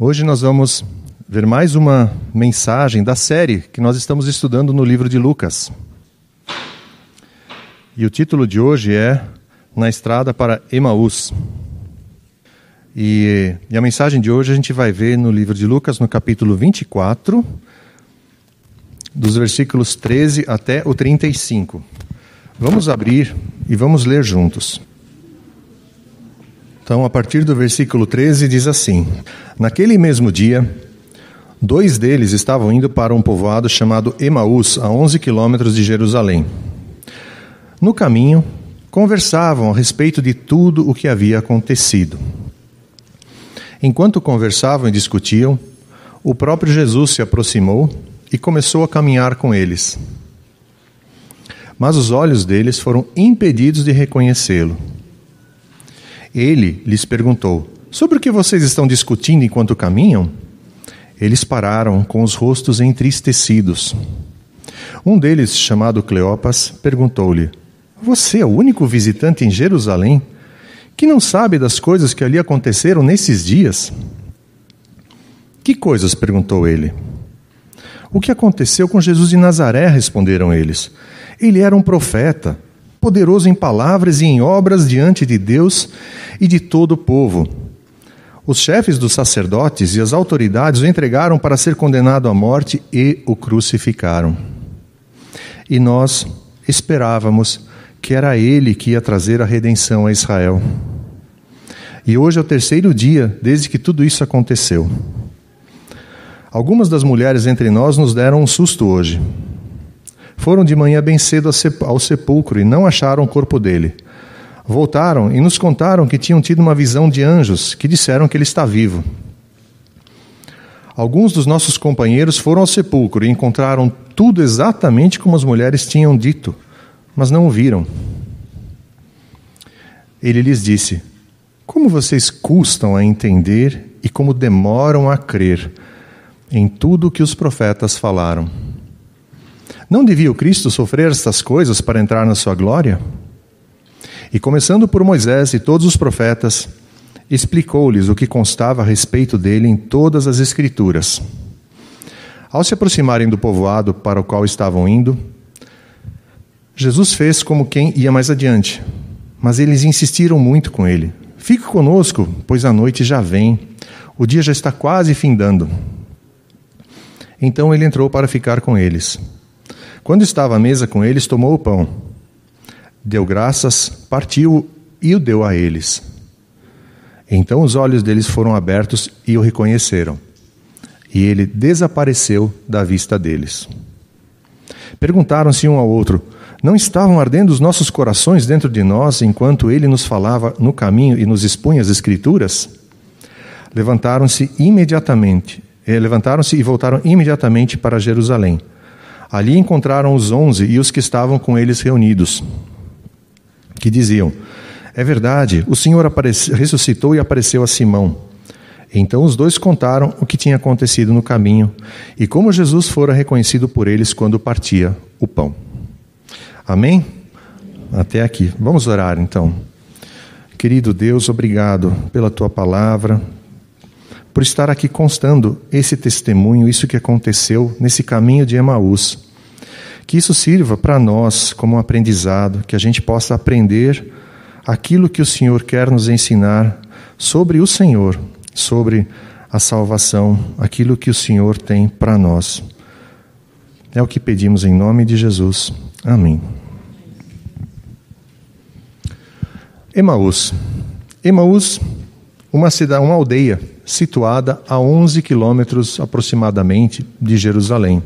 Hoje nós vamos ver mais uma mensagem da série que nós estamos estudando no livro de Lucas. E o título de hoje é Na Estrada para Emaús. E a mensagem de hoje a gente vai ver no livro de Lucas, no capítulo 24, dos versículos 13 até o 35. Vamos abrir e vamos ler juntos. Então, a partir do versículo 13, diz assim: Naquele mesmo dia, 2 deles estavam indo para um povoado chamado Emaús, a 11 quilômetros de Jerusalém. No caminho, conversavam a respeito de tudo o que havia acontecido. Enquanto conversavam e discutiam, o próprio Jesus se aproximou e começou a caminhar com eles. Mas os olhos deles foram impedidos de reconhecê-lo. Ele lhes perguntou: sobre o que vocês estão discutindo enquanto caminham? Eles pararam com os rostos entristecidos. Um deles, chamado Cleopas, perguntou-lhe: você é o único visitante em Jerusalém que não sabe das coisas que ali aconteceram nesses dias? Que coisas? Perguntou ele. O que aconteceu com Jesus de Nazaré? Responderam eles. Ele era um profeta, poderoso em palavras e em obras diante de Deus e de todo o povo. Os chefes dos sacerdotes e as autoridades o entregaram para ser condenado à morte e o crucificaram. E nós esperávamos que era ele que ia trazer a redenção a Israel. E hoje é o 3º dia desde que tudo isso aconteceu. Algumas das mulheres entre nós nos deram um susto hoje. Foram de manhã bem cedo ao sepulcro e não acharam o corpo dele. Voltaram e nos contaram que tinham tido uma visão de anjos que disseram que ele está vivo. Alguns dos nossos companheiros foram ao sepulcro e encontraram tudo exatamente como as mulheres tinham dito, mas não o viram. Ele lhes disse: como vocês custam a entender e como demoram a crer em tudo o que os profetas falaram. Não devia o Cristo sofrer estas coisas para entrar na sua glória? E começando por Moisés e todos os profetas, explicou-lhes o que constava a respeito dele em todas as Escrituras. Ao se aproximarem do povoado para o qual estavam indo, Jesus fez como quem ia mais adiante, mas eles insistiram muito com ele. Fique conosco, pois a noite já vem, o dia já está quase findando. Então ele entrou para ficar com eles. Quando estava à mesa com eles, tomou o pão, deu graças, partiu e o deu a eles. Então os olhos deles foram abertos e o reconheceram. E ele desapareceu da vista deles. Perguntaram-se um ao outro: não estavam ardendo os nossos corações dentro de nós enquanto ele nos falava no caminho e nos expunha as Escrituras? Levantaram-se e voltaram imediatamente para Jerusalém. Ali encontraram os 11 e os que estavam com eles reunidos, que diziam: é verdade, o Senhor ressuscitou e apareceu a Simão. Então os 2 contaram o que tinha acontecido no caminho e como Jesus fora reconhecido por eles quando partia o pão. Amém? Até aqui. Vamos orar então. Querido Deus, obrigado pela Tua palavra, por estar aqui constando esse testemunho, isso que aconteceu nesse caminho de Emaús. Que isso sirva para nós como um aprendizado, que a gente possa aprender aquilo que o Senhor quer nos ensinar sobre o Senhor, sobre a salvação, aquilo que o Senhor tem para nós. É o que pedimos em nome de Jesus. Amém. Emaús. Emaús, uma aldeia situada a 11 quilômetros aproximadamente de Jerusalém.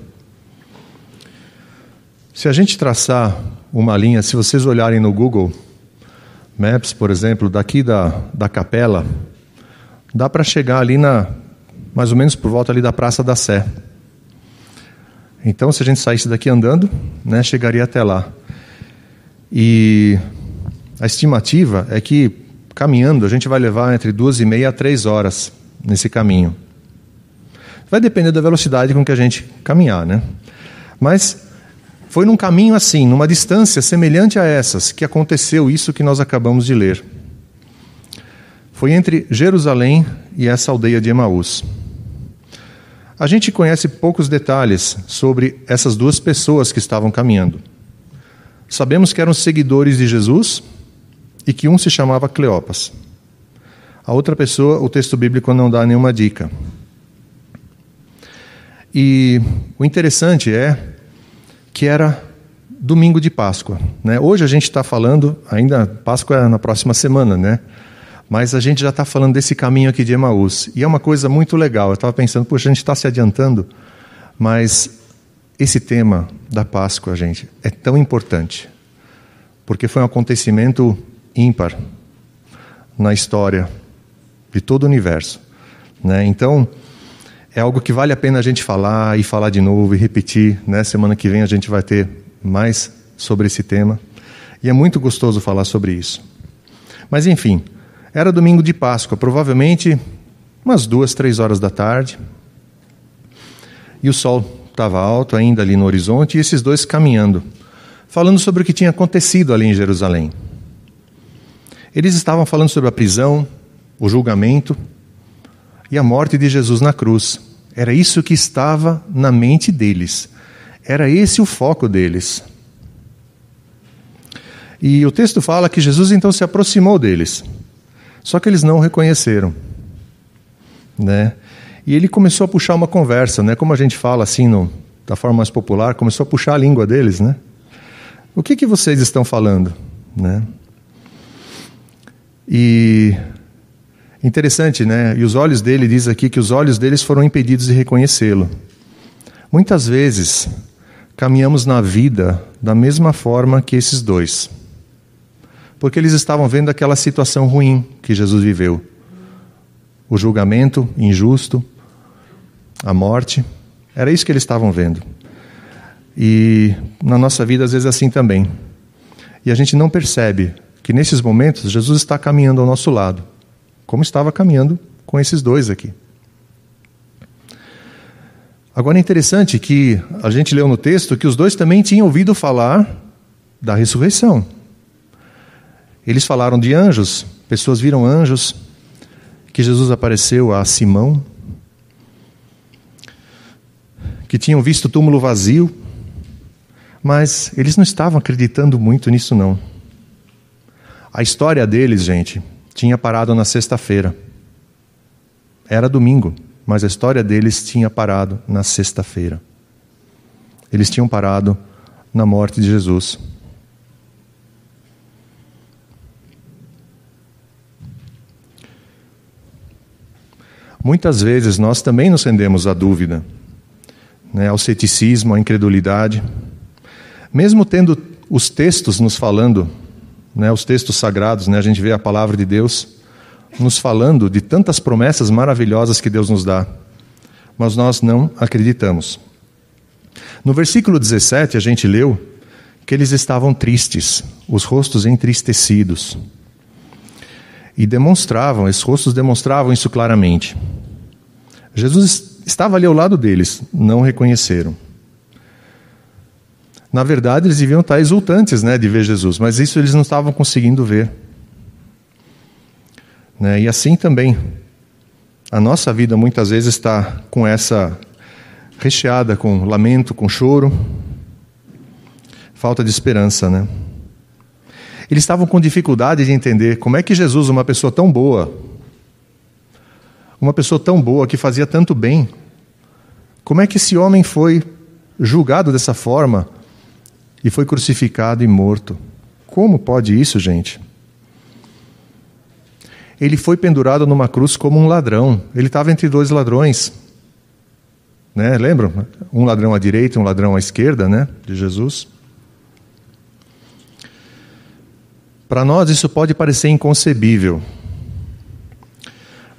Se a gente traçar uma linha, se vocês olharem no Google Maps, por exemplo, daqui da capela, dá para chegar ali mais ou menos por volta ali da Praça da Sé. Então, se a gente saísse daqui andando, chegaria até lá. E a estimativa é que, caminhando, a gente vai levar entre 2,5 a 3 horas nesse caminho. Vai depender da velocidade com que a gente caminhar, Mas foi num caminho assim, numa distância semelhante a essas, que aconteceu isso que nós acabamos de ler. Foi entre Jerusalém e essa aldeia de Emaús. A gente conhece poucos detalhes sobre essas duas pessoas que estavam caminhando. Sabemos que eram seguidores de Jesus e que um se chamava Cleopas. A outra pessoa, o texto bíblico não dá nenhuma dica. E o interessante é que era domingo de Páscoa, né? Hoje a gente está falando, ainda Páscoa é na próxima semana, né? Mas a gente já está falando desse caminho aqui de Emaús. E é uma coisa muito legal. Eu estava pensando, poxa, a gente está se adiantando, mas esse tema da Páscoa, gente, é tão importante. Porque foi um acontecimento ímpar na história de todo o universo, né? Então, é algo que vale a pena a gente falar e falar de novo e repetir, né? Semana que vem a gente vai ter mais sobre esse tema. E é muito gostoso falar sobre isso. Mas, enfim, era domingo de Páscoa, provavelmente umas 2, 3 horas da tarde. E o sol estava alto ainda ali no horizonte, e esses dois caminhando, falando sobre o que tinha acontecido ali em Jerusalém. Eles estavam falando sobre a prisão, o julgamento e a morte de Jesus na cruz. Era isso que estava na mente deles. Era esse o foco deles. E o texto fala que Jesus então se aproximou deles. Só que eles não o reconheceram, né? E ele começou a puxar uma conversa, né? Como a gente fala assim, da forma mais popular, começou a puxar a língua deles, né? O que vocês estão falando, né? E interessante, né? E os olhos dele, diz aqui que os olhos deles foram impedidos de reconhecê-lo. Muitas vezes caminhamos na vida da mesma forma que esses dois. Porque eles estavam vendo aquela situação ruim que Jesus viveu. O julgamento injusto, a morte, era isso que eles estavam vendo. E na nossa vida às vezes é assim também. E a gente não percebe que nesses momentos Jesus está caminhando ao nosso lado, como estava caminhando com esses dois aqui. Agora é interessante que a gente leu no texto que os dois também tinham ouvido falar da ressurreição. Eles falaram de anjos, pessoas viram anjos, que Jesus apareceu a Simão, que tinham visto o túmulo vazio, mas eles não estavam acreditando muito nisso não. A história deles, gente, tinha parado na sexta-feira. Era domingo, mas a história deles tinha parado na sexta-feira. Eles tinham parado na morte de Jesus. Muitas vezes nós também nos rendemos à dúvida, né, ao ceticismo, à incredulidade. Mesmo tendo os textos nos falando, né, os textos sagrados, né, a gente vê a palavra de Deus nos falando de tantas promessas maravilhosas que Deus nos dá, mas nós não acreditamos. No versículo 17 a gente leu que eles estavam tristes, os rostos entristecidos. E esses rostos demonstravam isso claramente. Jesus estava ali ao lado deles, não reconheceram. Na verdade, eles deviam estar exultantes, né, de ver Jesus, mas isso eles não estavam conseguindo ver. Né? E assim também, a nossa vida muitas vezes está com essa recheada com lamento, com choro, falta de esperança, né? Eles estavam com dificuldade de entender como é que Jesus, uma pessoa tão boa que fazia tanto bem, como é que esse homem foi julgado dessa forma e foi crucificado e morto? Como pode isso, gente? Ele foi pendurado numa cruz como um ladrão. Ele estava entre dois ladrões, né? Lembram? Um ladrão à direita e um ladrão à esquerda, né, de Jesus. Para nós isso pode parecer inconcebível,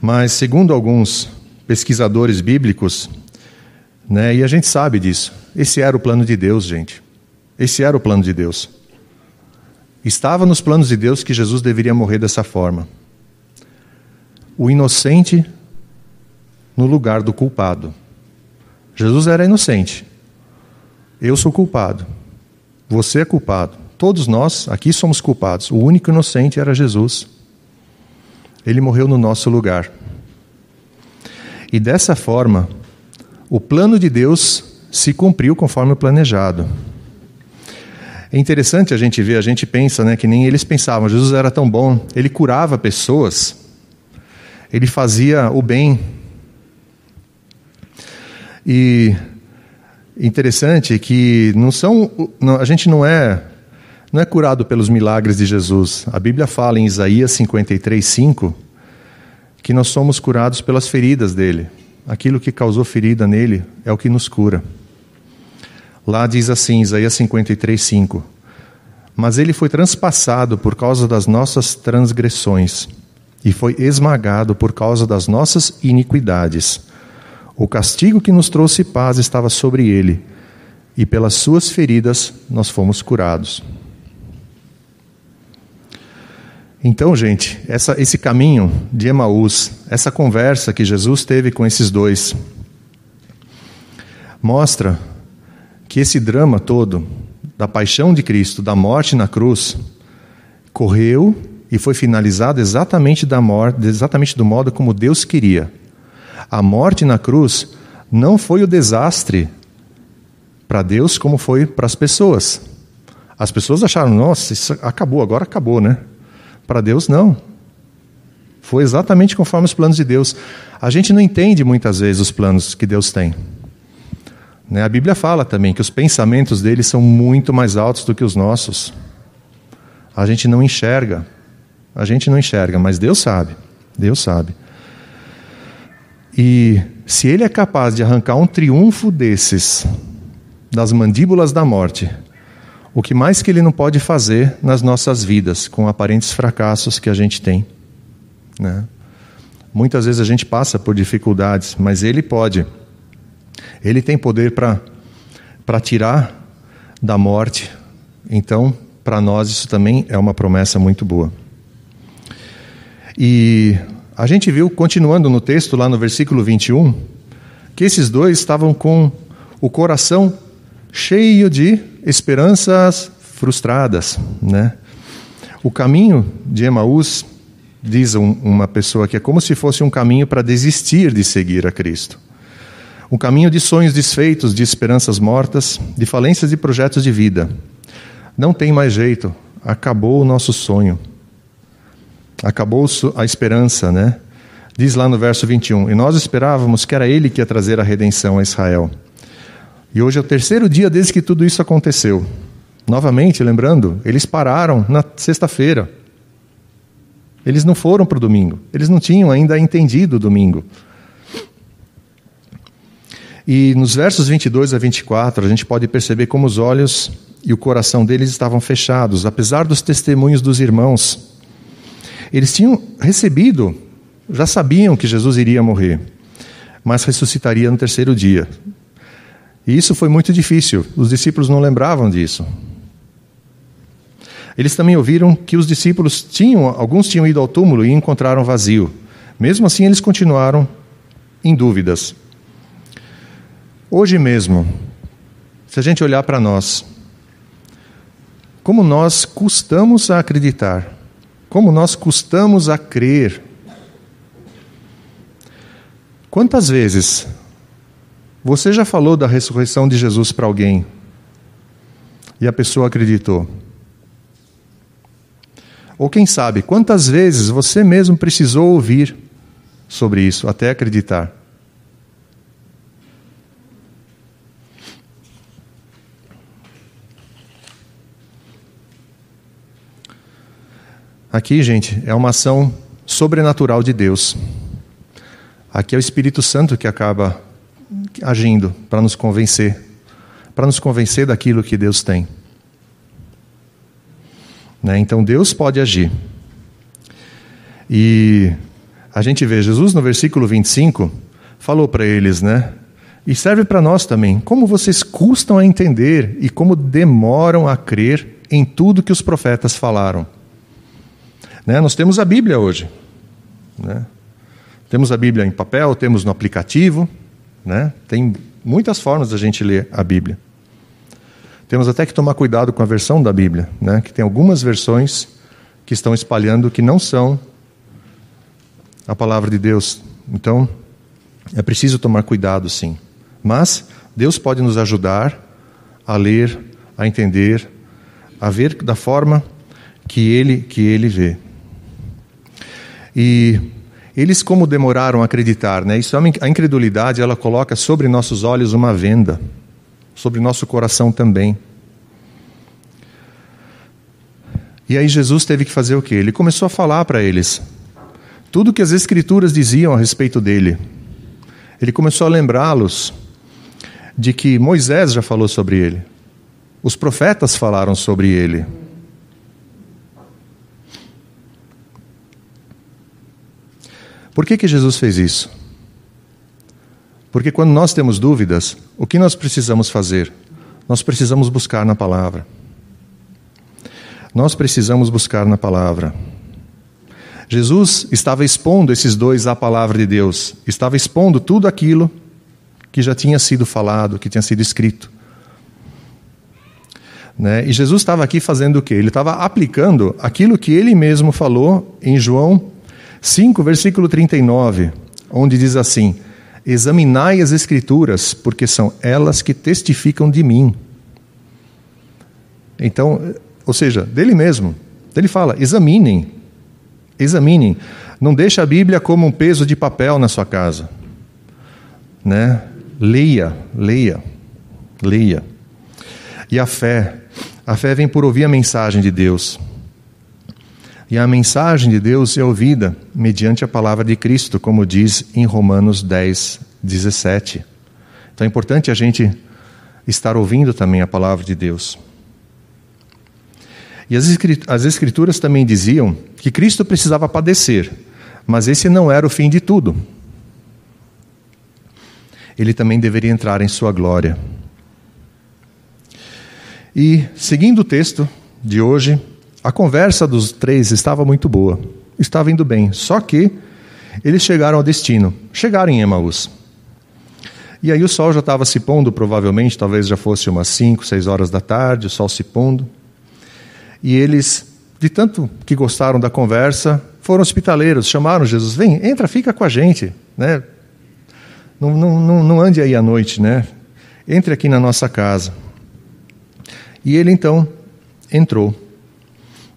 mas segundo alguns pesquisadores bíblicos, né, e a gente sabe disso, esse era o plano de Deus, gente. Esse era o plano de Deus. Estava nos planos de Deus que Jesus deveria morrer dessa forma. O inocente no lugar do culpado. Jesus era inocente. Eu sou culpado. Você é culpado. Todos nós aqui somos culpados. O único inocente era Jesus. Ele morreu no nosso lugar. E dessa forma, o plano de Deus se cumpriu conforme o planejado. É interessante a gente ver, a gente pensa, né, que nem eles pensavam. Jesus era tão bom, ele curava pessoas, ele fazia o bem. E interessante que a gente não é curado pelos milagres de Jesus. A Bíblia fala em Isaías 53:5 que nós somos curados pelas feridas dele. Aquilo que causou ferida nele é o que nos cura. Lá diz assim, Isaías 53:5: mas ele foi transpassado por causa das nossas transgressões e foi esmagado por causa das nossas iniquidades. O castigo que nos trouxe paz estava sobre ele, e pelas suas feridas nós fomos curados. Então, gente, esse caminho de Emaús, essa conversa que Jesus teve com esses dois, mostra que esse drama todo, da paixão de Cristo, da morte na cruz, correu e foi finalizado exatamente do modo como Deus queria. A morte na cruz não foi o desastre para Deus como foi para as pessoas. As pessoas acharam, nossa, isso acabou, agora acabou, né? Para Deus, não. Foi exatamente conforme os planos de Deus. A gente não entende muitas vezes os planos que Deus tem. A Bíblia fala também que os pensamentos dele são muito mais altos do que os nossos. A gente não enxerga, mas Deus sabe. Deus sabe. E se ele é capaz de arrancar um triunfo desses, das mandíbulas da morte, o que mais que ele não pode fazer nas nossas vidas, com aparentes fracassos que a gente tem, né? Muitas vezes a gente passa por dificuldades, mas ele pode. Ele tem poder para tirar da morte. Então, para nós isso também é uma promessa muito boa. E a gente viu, continuando no texto, lá no versículo 21, que esses dois estavam com o coração cheio de esperanças frustradas, né? O caminho de Emaús, diz uma pessoa, que é como se fosse um caminho para desistir de seguir a Cristo. Um caminho de sonhos desfeitos, de esperanças mortas, de falências de projetos de vida. Não tem mais jeito, acabou o nosso sonho. Acabou a esperança, né? Diz lá no verso 21, e nós esperávamos que era ele que ia trazer a redenção a Israel. E hoje é o terceiro dia desde que tudo isso aconteceu. Novamente, lembrando, eles pararam na sexta-feira. Eles não foram para o domingo. Eles não tinham ainda entendido o domingo. E nos versos 22 a 24, a gente pode perceber como os olhos e o coração deles estavam fechados, apesar dos testemunhos dos irmãos. Eles tinham recebido, já sabiam que Jesus iria morrer, mas ressuscitaria no terceiro dia. E isso foi muito difícil, os discípulos não lembravam disso. Eles também ouviram que os discípulos alguns tinham ido ao túmulo e encontraram vazio. Mesmo assim, eles continuaram em dúvidas. Hoje mesmo, se a gente olhar para nós, como nós custamos a acreditar, como nós custamos a crer. Quantas vezes você já falou da ressurreição de Jesus para alguém e a pessoa acreditou? Ou quem sabe, quantas vezes você mesmo precisou ouvir sobre isso até acreditar? Aqui, gente, é uma ação sobrenatural de Deus. Aqui é o Espírito Santo que acaba agindo para nos convencer daquilo que Deus tem. Então Deus pode agir. E a gente vê, Jesus no versículo 25, falou para eles, né? E serve para nós também, como vocês custam a entender e como demoram a crer em tudo que os profetas falaram. Nós temos a Bíblia hoje, né? Temos a Bíblia em papel, temos no aplicativo, né? Tem muitas formas da gente ler a Bíblia. Temos até que tomar cuidado com a versão da Bíblia, né? Que tem algumas versões que estão espalhando que não são a palavra de Deus. Então, é preciso tomar cuidado, sim. Mas Deus pode nos ajudar a ler, a entender, a ver da forma que Ele vê. E eles, como demoraram a acreditar, né? Isso, a incredulidade, ela coloca sobre nossos olhos uma venda, sobre nosso coração também. E aí Jesus teve que fazer o quê? Ele começou a falar para eles tudo que as Escrituras diziam a respeito dele. Ele começou a lembrá-los de que Moisés já falou sobre ele. Os profetas falaram sobre ele. Por que Jesus fez isso? Porque quando nós temos dúvidas, o que nós precisamos fazer? Nós precisamos buscar na palavra. Nós precisamos buscar na palavra. Jesus estava expondo esses dois à palavra de Deus. Estava expondo tudo aquilo que já tinha sido falado, que tinha sido escrito. Né? E Jesus estava aqui fazendo o quê? Ele estava aplicando aquilo que ele mesmo falou em João 5, versículo 39, onde diz assim: examinai as Escrituras, porque são elas que testificam de mim. Então, ou seja, dele mesmo. Ele fala, examinem. Não deixe a Bíblia como um peso de papel na sua casa. Né? Leia. E a fé vem por ouvir a mensagem de Deus. E a mensagem de Deus é ouvida mediante a palavra de Cristo, como diz em Romanos 10, 17. Então é importante a gente estar ouvindo também a palavra de Deus. E as Escrituras também diziam que Cristo precisava padecer, mas esse não era o fim de tudo. Ele também deveria entrar em sua glória. E, seguindo o texto de hoje, a conversa dos três estava muito boa, estava indo bem, só que eles chegaram ao destino, chegaram em Emaús. E aí o sol já estava se pondo, provavelmente, talvez já fosse umas 5, 6 horas da tarde, o sol se pondo. E eles, de tanto que gostaram da conversa, foram hospitaleiros, chamaram Jesus, vem, entra, fica com a gente, né? Não ande aí à noite, né? Entre aqui na nossa casa. E ele então entrou.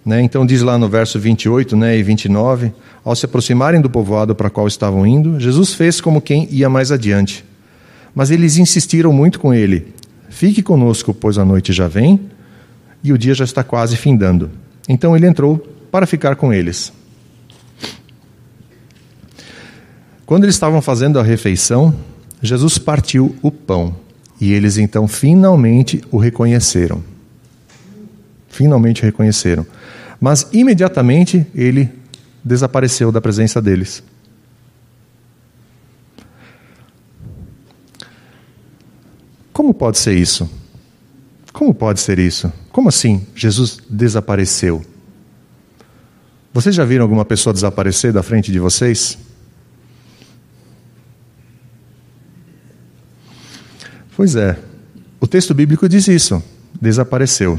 Né? Então diz lá no verso 28, né, e 29, ao se aproximarem do povoado para o qual estavam indo, Jesus fez como quem ia mais adiante. Mas eles insistiram muito com ele, fique conosco, pois a noite já vem, e o dia já está quase findando. Então ele entrou para ficar com eles. Quando eles estavam fazendo a refeição, Jesus partiu o pão, e eles então finalmente o reconheceram. Finalmente o reconheceram. Mas imediatamente ele desapareceu da presença deles. Como pode ser isso? Como pode ser isso? Como assim Jesus desapareceu? Vocês já viram alguma pessoa desaparecer da frente de vocês? Pois é, o texto bíblico diz isso, desapareceu.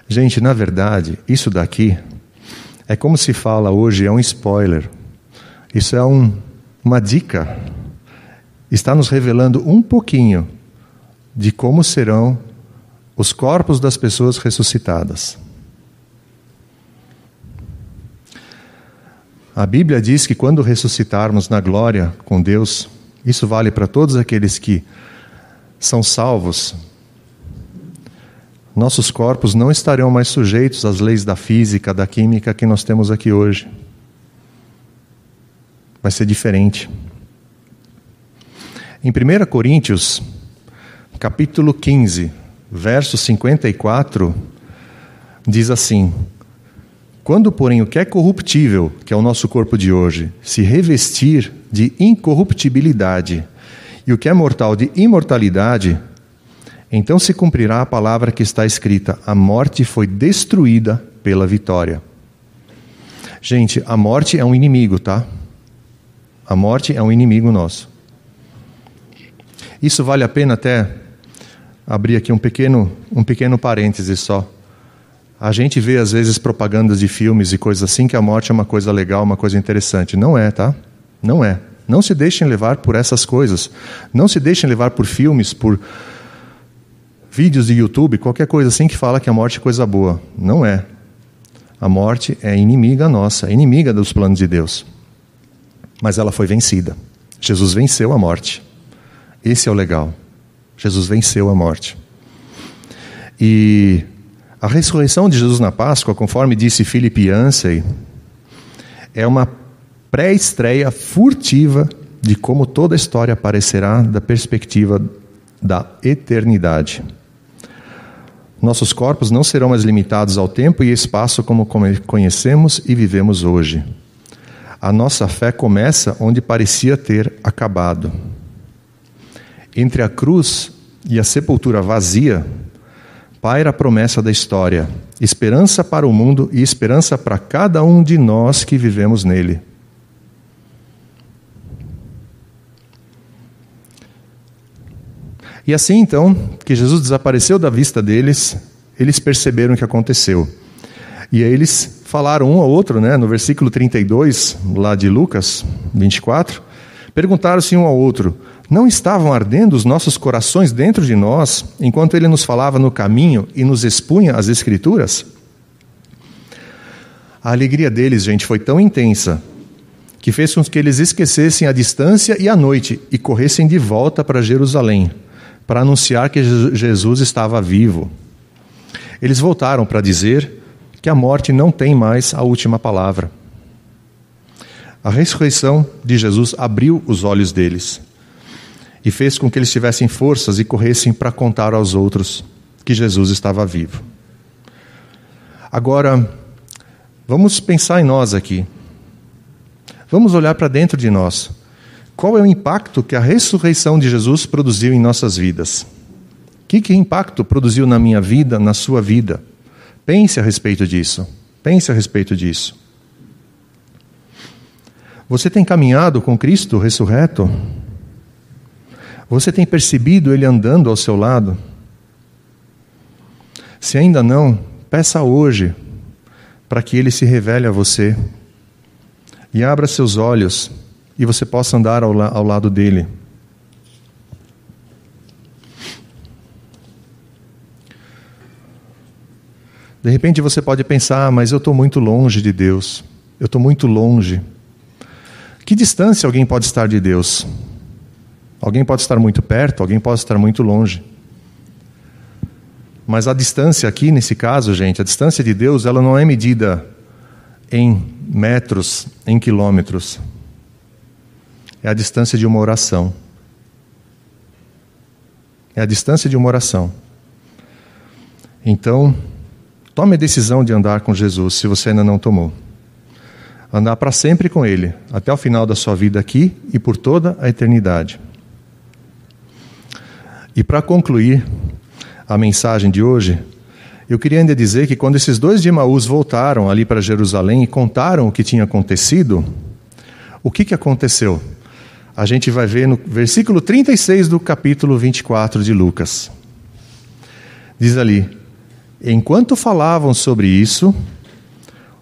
Gente, na verdade, isso daqui é como se fala hoje, é um spoiler. Isso é uma dica. Está nos revelando um pouquinho de como serão os corpos das pessoas ressuscitadas. A Bíblia diz que quando ressuscitarmos na glória com Deus, isso vale para todos aqueles que são salvos, nossos corpos não estarão mais sujeitos às leis da física, da química que nós temos aqui hoje. Vai ser diferente. Em 1 Coríntios, capítulo 15, verso 54, diz assim: quando, porém, o que é corruptível, que é o nosso corpo de hoje, se revestir de incorruptibilidade, e o que é mortal de imortalidade, então se cumprirá a palavra que está escrita: a morte foi destruída pela vitória. Gente, a morte é um inimigo, tá? A morte é um inimigo nosso. Isso vale a pena até abrir aqui um pequeno parêntese só. A gente vê às vezes propagandas de filmes e coisas assim que a morte é uma coisa legal, uma coisa interessante. Não é, tá? Não é. Não se deixem levar por essas coisas. Não se deixem levar por filmes, por vídeos de YouTube, qualquer coisa assim que fala que a morte é coisa boa. Não é. A morte é inimiga nossa, é inimiga dos planos de Deus. Mas ela foi vencida. Jesus venceu a morte. Esse é o legal. Jesus venceu a morte. E a ressurreição de Jesus na Páscoa, conforme disse Philip Yancey, é uma pré-estreia furtiva de como toda a história aparecerá da perspectiva da eternidade. Nossos corpos não serão mais limitados ao tempo e espaço como conhecemos e vivemos hoje. A nossa fé começa onde parecia ter acabado. Entre a cruz e a sepultura vazia, paira a promessa da história, esperança para o mundo e esperança para cada um de nós que vivemos nele. E assim então, que Jesus desapareceu da vista deles, eles perceberam o que aconteceu. E aí eles falaram um ao outro, no versículo 32, lá de Lucas 24, perguntaram-se um ao outro: não estavam ardendo os nossos corações dentro de nós, enquanto ele nos falava no caminho e nos expunha as Escrituras? A alegria deles, gente, foi tão intensa, que fez com que eles esquecessem a distância e a noite e corressem de volta para Jerusalém, para anunciar que Jesus estava vivo. Eles voltaram para dizer que a morte não tem mais a última palavra. A ressurreição de Jesus abriu os olhos deles e fez com que eles tivessem forças e corressem para contar aos outros que Jesus estava vivo. Agora, vamos pensar em nós aqui. Vamos olhar para dentro de nós. Qual é o impacto que a ressurreição de Jesus produziu em nossas vidas? Que impacto produziu na minha vida, na sua vida? Pense a respeito disso. Pense a respeito disso. Você tem caminhado com Cristo ressurreto? Você tem percebido Ele andando ao seu lado? Se ainda não, peça hoje para que Ele se revele a você e abra seus olhos e você possa andar ao lado dele. De repente você pode pensar: mas eu estou muito longe de Deus. Eu estou muito longe. Que distância alguém pode estar de Deus? Alguém pode estar muito perto, alguém pode estar muito longe. Mas a distância aqui, nesse caso, gente, a distância de Deus, ela não é medida em metros, em quilômetros. É a distância de uma oração. É a distância de uma oração. Então, tome a decisão de andar com Jesus, se você ainda não tomou. Andar para sempre com Ele, até o final da sua vida aqui e por toda a eternidade. E para concluir a mensagem de hoje, eu queria ainda dizer que quando esses dois de Emaús voltaram ali para Jerusalém e contaram o que tinha acontecido, o que aconteceu? A gente vai ver no versículo 36 do capítulo 24 de Lucas. Diz ali: enquanto falavam sobre isso,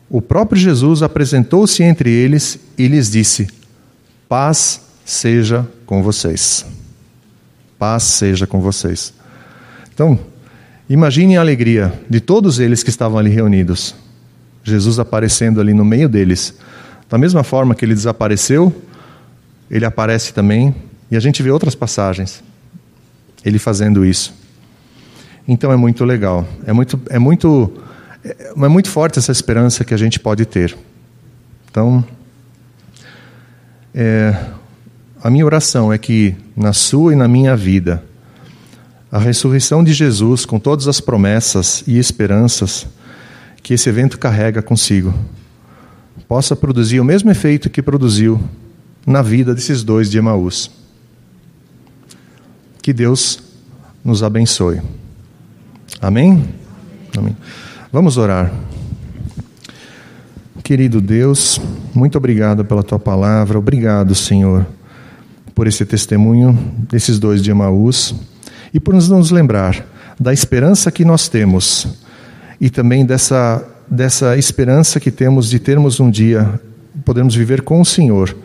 o próprio Jesus apresentou-se entre eles e lhes disse: paz seja com vocês. Paz seja com vocês. Então, imagine a alegria de todos eles que estavam ali reunidos. Jesus aparecendo ali no meio deles. Da mesma forma que ele desapareceu, ele aparece também, e a gente vê outras passagens, ele fazendo isso. Então é muito legal, é muito forte essa esperança que a gente pode ter. Então, a minha oração é que na sua e na minha vida, a ressurreição de Jesus, com todas as promessas e esperanças que esse evento carrega consigo, possa produzir o mesmo efeito que produziu na vida desses dois de Emaús. Que Deus nos abençoe. Amém? Amém. Vamos orar. Querido Deus, muito obrigado pela Tua palavra. Obrigado, Senhor, por esse testemunho desses dois de Emaús e por nos lembrar da esperança que nós temos e também dessa esperança que temos de termos um dia, podermos viver com o Senhor,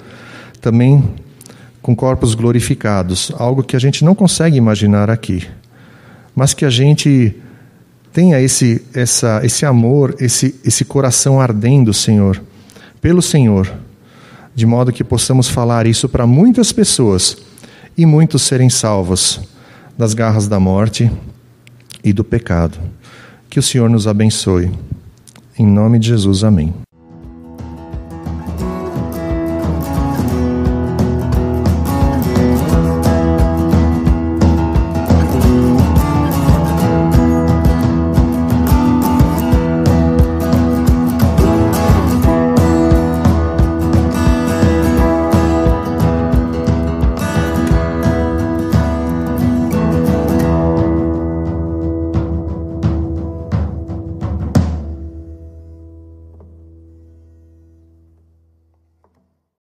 também com corpos glorificados, algo que a gente não consegue imaginar aqui, mas que a gente tenha esse amor, esse coração ardendo, Senhor, pelo Senhor, de modo que possamos falar isso para muitas pessoas e muitos serem salvos das garras da morte e do pecado. Que o Senhor nos abençoe. Em nome de Jesus, amém.